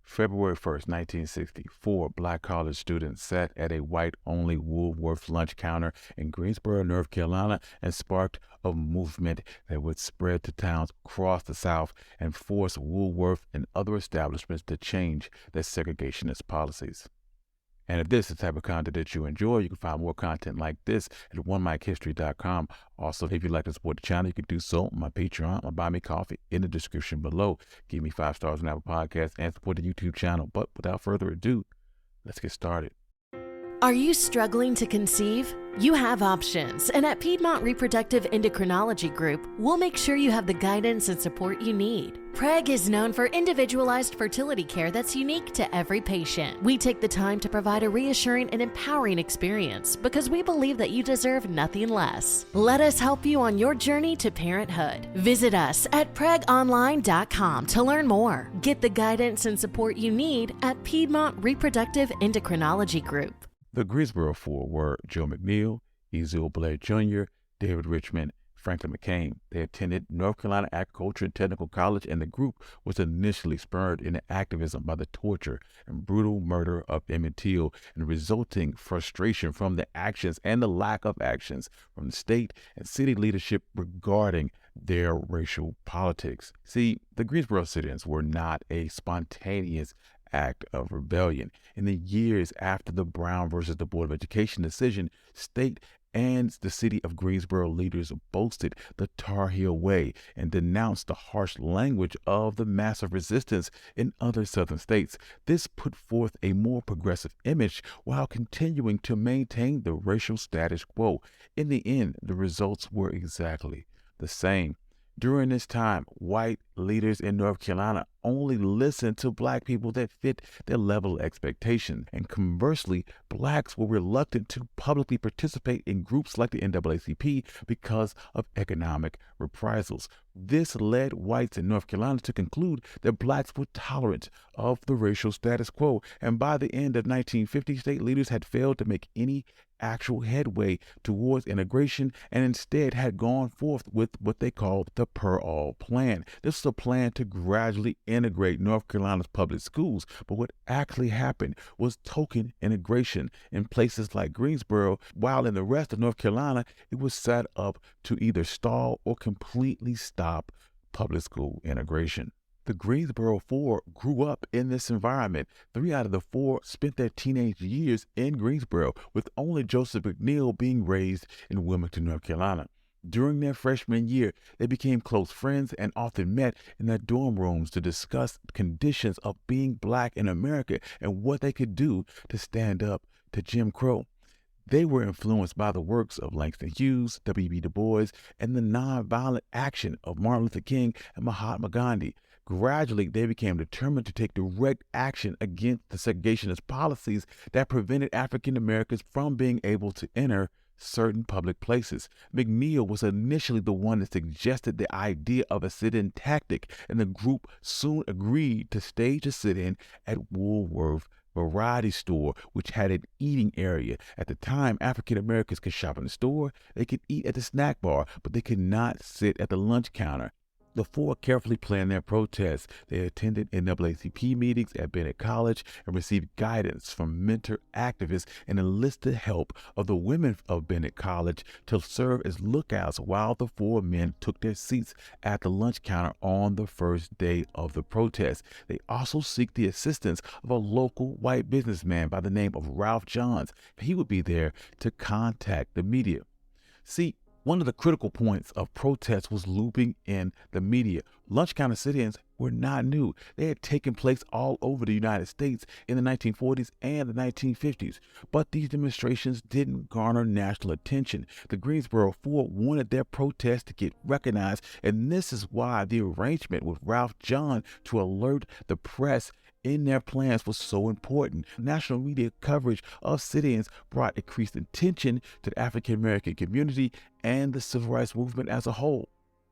February 1st, 1964, black college students sat at a white-only Woolworth lunch counter in Greensboro, North Carolina, and sparked a movement that would spread to towns across the South and force Woolworth and other establishments to change their segregationist policies. And if this is the type of content that you enjoy, you can find more content like this at onemichistory.com. Also, if you'd like to support the channel, you can do so on my Patreon or Buy Me Coffee in the description below. Give me 5 stars on Apple Podcasts and support the YouTube channel. But without further ado, let's get started. Are you struggling to conceive? You have options, and at Piedmont Reproductive Endocrinology Group, we'll make sure you have the guidance and support you need. PREG is known for individualized fertility care that's unique to every patient. We take the time to provide a reassuring and empowering experience because we believe that you deserve nothing less. Let us help you on your journey to parenthood. Visit us at pregonline.com to learn more. Get the guidance and support you need at Piedmont Reproductive Endocrinology Group. The Greensboro Four were Joe McNeil, Ezell Blair Jr., David Richmond, Franklin McCain. They attended North Carolina Agriculture and Technical College, and the group was initially spurred into activism by the torture and brutal murder of Emmett Till and resulting frustration from the actions and the lack of actions from the state and city leadership regarding their racial politics. See, the Greensboro sit-ins were not a spontaneous act of rebellion. In the years after the Brown versus the Board of Education decision, state and the city of Greensboro leaders boasted the Tar Heel Way and denounced the harsh language of the massive resistance in other southern states. This put forth a more progressive image while continuing to maintain the racial status quo. In the end, the results were exactly the same. During this time, white leaders in North Carolina only listened to black people that fit their level of expectation. And conversely, blacks were reluctant to publicly participate in groups like the NAACP because of economic reprisals. This led whites in North Carolina to conclude that blacks were tolerant of the racial status quo. And by the end of 1950, state leaders had failed to make any actual headway towards integration and instead had gone forth with what they called the Per All Plan. This was a plan to gradually integrate North Carolina's public schools, but what actually happened was token integration in places like Greensboro, while in the rest of North Carolina, it was set up to either stall or completely stop public school integration. The Greensboro Four grew up in this environment. 3 out of the 4 spent their teenage years in Greensboro, with only Joseph McNeil being raised in Wilmington, North Carolina. During their freshman year, they became close friends and often met in their dorm rooms to discuss conditions of being black in America and what they could do to stand up to Jim Crow. They were influenced by the works of Langston Hughes, W.B. Du Bois, and the nonviolent action of Martin Luther King and Mahatma Gandhi. Gradually, they became determined to take direct action against the segregationist policies that prevented African Americans from being able to enter certain public places. McNeil was initially the one that suggested the idea of a sit-in tactic, and the group soon agreed to stage a sit-in at Woolworth Variety Store, which had an eating area. At the time, African Americans could shop in the store, they could eat at the snack bar, but they could not sit at the lunch counter. The Four carefully planned their protests. They attended NAACP meetings at Bennett College and received guidance from mentor activists and enlisted help of the women of Bennett College to serve as lookouts while the 4 men took their seats at the lunch counter on the first day of the protest. They also seek the assistance of a local white businessman by the name of Ralph Johns. He would be there to contact the media. See, one of the critical points of protests was looping in the media. Lunch counter sit-ins were not new. They had taken place all over the United States in the 1940s and the 1950s, but these demonstrations didn't garner national attention. The Greensboro Four wanted their protests to get recognized, and this is why the arrangement with Ralph John to alert the press in their plans was so important. National media coverage of sit-ins brought increased attention to the African American community and the civil rights movement as a whole.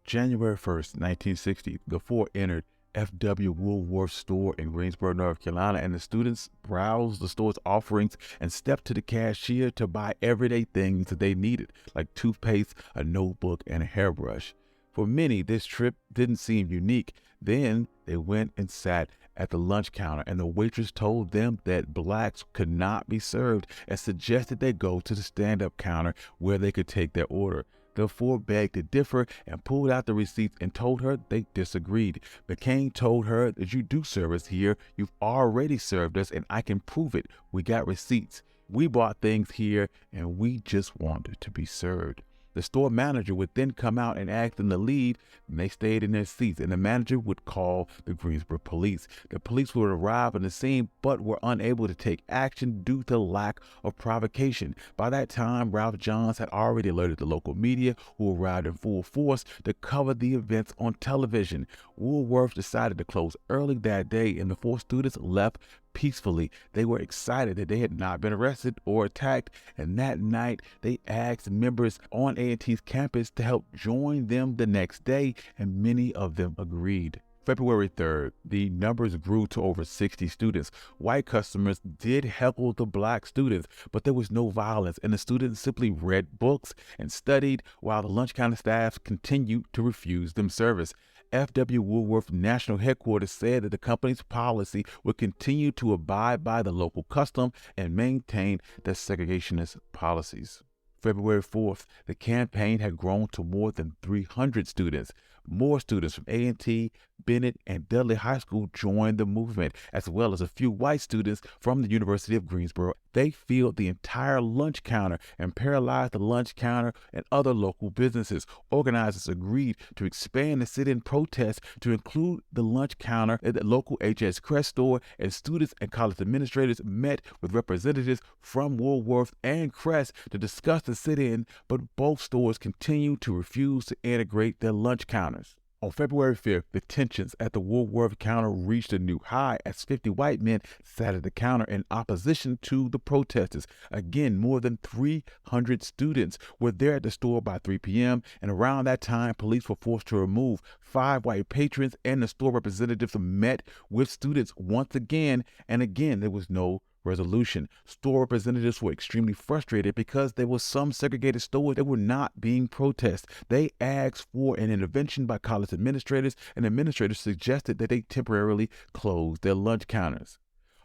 January 1st, 1960, the Four entered F.W. Woolworth store in Greensboro, North Carolina, and the students browsed the store's offerings and stepped to the cashier to buy everyday things that they needed, like toothpaste, a notebook, and a hairbrush. For many, this trip didn't seem unique. Then they went and sat at the lunch counter, and the waitress told them that blacks could not be served and suggested they go to the stand-up counter where they could take their order. The four begged to differ and pulled out the receipts and told her they disagreed. McCain told her that you do serve us here. You've already served us, and I can prove it. We got receipts. We bought things here, and we just wanted to be served. The store manager would then come out and ask them to leave, and they stayed in their seats, and the manager would call the Greensboro police. The police would arrive on the scene, but were unable to take action due to lack of provocation. By that time, Ralph Johns had already alerted the local media, who arrived in full force to cover the events on television. Woolworth decided to close early that day, and the four students left peacefully. They were excited that they had not been arrested or attacked, and that night they asked members on A&T's campus to help join them the next day, and many of them agreed. February 3rd, the numbers grew to over 60 students. White customers did heckle the black students, but there was no violence, and the students simply read books and studied while the lunch counter staff continued to refuse them service. F.W. Woolworth National Headquarters said that the company's policy would continue to abide by the local custom and maintain their segregationist policies. February 4th, the campaign had grown to more than 300 students. More students from A&T, Bennett, and Dudley High School joined the movement, as well as a few white students from the University of Greensboro. They filled the entire lunch counter and paralyzed the lunch counter and other local businesses. Organizers agreed to expand the sit-in protest to include the lunch counter at the local H.S. Crest store, and students and college administrators met with representatives from Woolworth and Crest to discuss the sit-in, but both stores continued to refuse to integrate their lunch counters. On February 5th, the tensions at the Woolworth counter reached a new high as 50 white men sat at the counter in opposition to the protesters. Again, more than 300 students were there at the store by 3 p.m., and around that time, police were forced to remove 5 white patrons, and the store representatives met with students once again, and again, there was no resolution. Store representatives were extremely frustrated because there were some segregated stores that were not being protested. They asked for an intervention by college administrators, and administrators suggested that they temporarily close their lunch counters.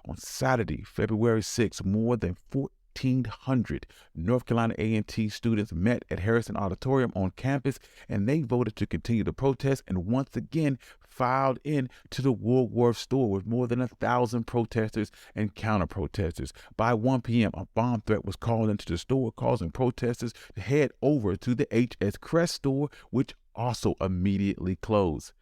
On Saturday, February 6th, more than 1,400 North Carolina A&T students met at Harrison Auditorium on campus, and they voted to continue the protest and once again filed in to the Woolworth store with more than 1,000 protesters and counter-protesters. By 1 p.m., a bomb threat was called into the store, causing protesters to head over to the H.S. Crest store, which also immediately closed.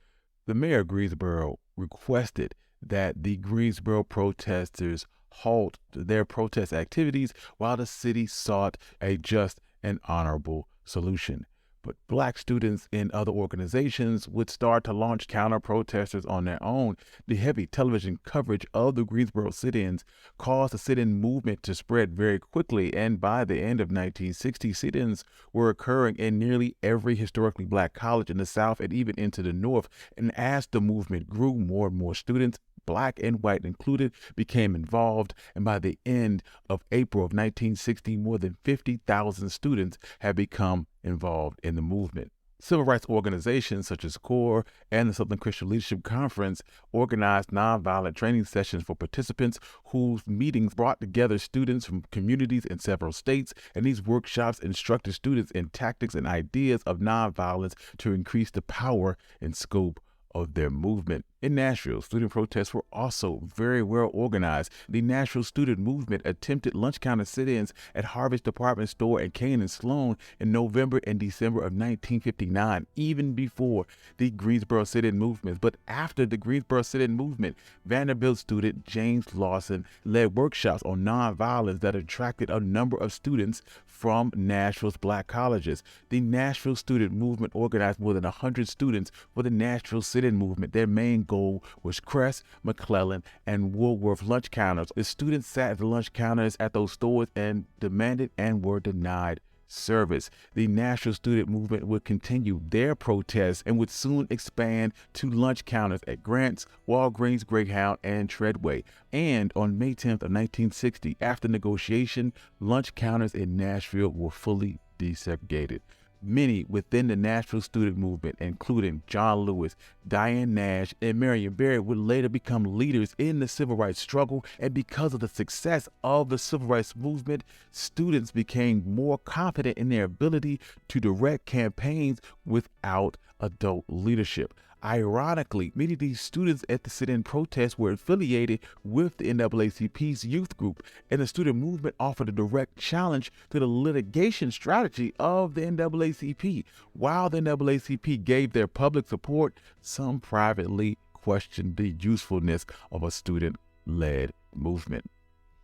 The mayor of Greensboro requested that the Greensboro protesters halt their protest activities while the city sought a just and honorable solution. But black students in other organizations would start to launch counter-protesters on their own. The heavy television coverage of the Greensboro sit-ins caused the sit-in movement to spread very quickly, and by the end of 1960, sit-ins were occurring in nearly every historically black college in the South and even into the North. And as the movement grew, more and more students, black and white included, became involved, and by the end of April of 1960, more than 50,000 students had become involved in the movement. Civil rights organizations such as CORE and the Southern Christian Leadership Conference organized nonviolent training sessions for participants whose meetings brought together students from communities in several states, and these workshops instructed students in tactics and ideas of nonviolence to increase the power and scope of their movement. In Nashville, student protests were also very well organized. The Nashville student movement attempted lunch counter sit-ins at Harvest Department Store and Kane and Sloan in November and December of 1959, even before the Greensboro sit-in movement. But after the Greensboro sit-in movement, Vanderbilt student James Lawson led workshops on nonviolence that attracted a number of students from Nashville's black colleges. The Nashville student movement organized more than 100 students for the Nashville sit-in movement. Their main goal was Crest, McClellan, and Woolworth lunch counters. The students sat at the lunch counters at those stores and demanded and were denied service. The National Student Movement would continue their protests and would soon expand to lunch counters at Grant's, Walgreens, Greyhound, and Treadway. And on May 10th of 1960, after negotiation, lunch counters in Nashville were fully desegregated. Many within the Nashville student movement, including John Lewis, Diane Nash, and Marion Barrett, would later become leaders in the civil rights struggle. And because of the success of the civil rights movement, students became more confident in their ability to direct campaigns without adult leadership. Ironically, many of these students at the sit-in protests were affiliated with the NAACP's youth group, and the student movement offered a direct challenge to the litigation strategy of the NAACP. While the NAACP gave their public support, some privately questioned the usefulness of a student-led movement.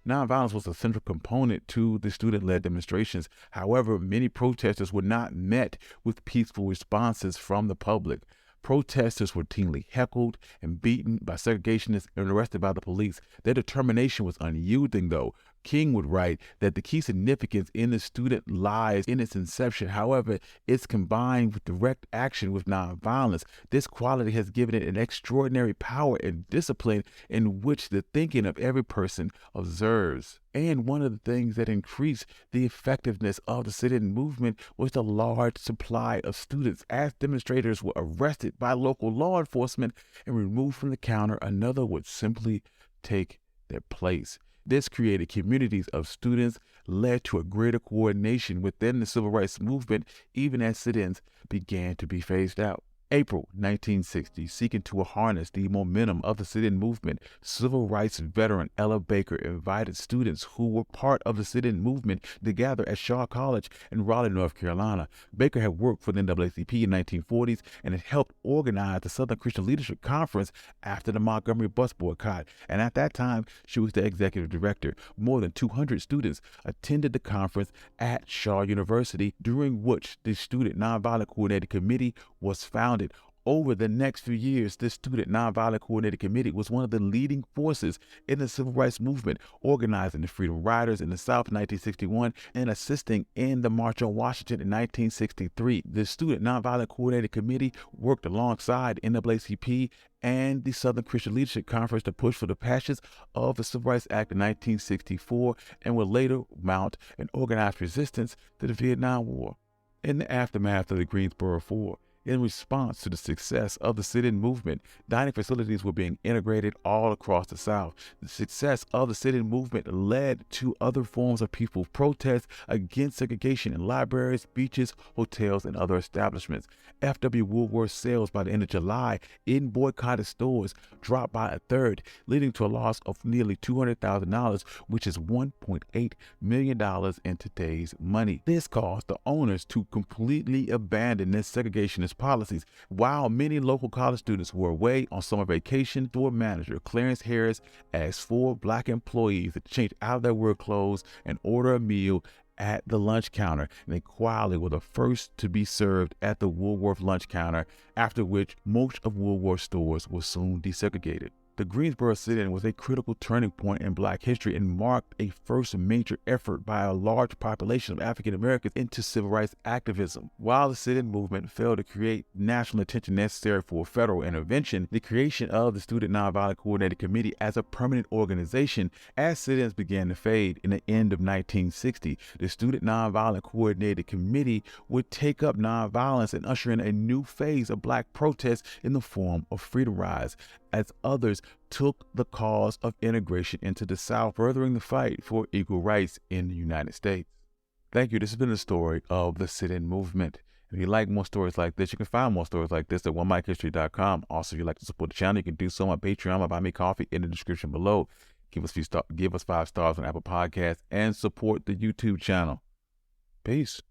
Nonviolence was a central component to the student-led demonstrations. However, many protesters were not met with peaceful responses from the public. Protesters were routinely heckled and beaten by segregationists and arrested by the police. Their determination was unyielding, though. King would write that the key significance in the student lies in its inception. However, it's combined with direct action with nonviolence. This quality has given it an extraordinary power and discipline in which the thinking of every person observes. And one of the things that increased the effectiveness of the sit-in movement was the large supply of students. As demonstrators were arrested by local law enforcement and removed from the counter, another would simply take their place. This created communities of students, led to a greater coordination within the civil rights movement, even as sit-ins began to be phased out. April 1960, seeking to harness the momentum of the sit-in movement, civil rights veteran Ella Baker invited students who were part of the sit-in movement to gather at Shaw College in Raleigh, North Carolina. Baker had worked for the NAACP in the 1940s and had helped organize the Southern Christian Leadership Conference after the Montgomery bus boycott, and at that time, she was the executive director. More than 200 students attended the conference at Shaw University, during which the Student Nonviolent Coordinating Committee was founded. Over the next few years, this Student Nonviolent Coordinating Committee was one of the leading forces in the civil rights movement, organizing the Freedom Riders in the South in 1961 and assisting in the March on Washington in 1963. The Student Nonviolent Coordinating Committee worked alongside NAACP and the Southern Christian Leadership Conference to push for the passage of the Civil Rights Act in 1964 and would later mount an organized resistance to the Vietnam War. In the aftermath of the Greensboro War, in response to the success of the sit-in movement, dining facilities were being integrated all across the South. The success of the sit-in movement led to other forms of peaceful protest against segregation in libraries, beaches, hotels, and other establishments. F.W. Woolworth sales by the end of July in boycotted stores dropped by a third, leading to a loss of nearly $200,000, which is $1.8 million in today's money. This caused the owners to completely abandon their segregationist policies. While many local college students were away on summer vacation, store manager Clarence Harris asked 4 black employees to change out of their work clothes and order a meal at the lunch counter, and they quietly were the first to be served at the Woolworth lunch counter, after which most of Woolworth stores were soon desegregated. The Greensboro sit-in was a critical turning point in Black history and marked a first major effort by a large population of African Americans into civil rights activism. While the sit-in movement failed to create national attention necessary for federal intervention, the creation of the Student Nonviolent Coordinating Committee as a permanent organization, as sit-ins began to fade in the end of 1960, the Student Nonviolent Coordinating Committee would take up nonviolence and usher in a new phase of Black protest in the form of Freedom Rides, as others took the cause of integration into the South, furthering the fight for equal rights in the United States. Thank you. This has been the story of the sit-in movement. If you like more stories like this, you can find more stories like this at OneMicHistory.com. Also, if you'd like to support the channel, you can do so on Patreon or Buy Me Coffee in the description below. Give us 5 stars on Apple Podcasts and support the YouTube channel. Peace.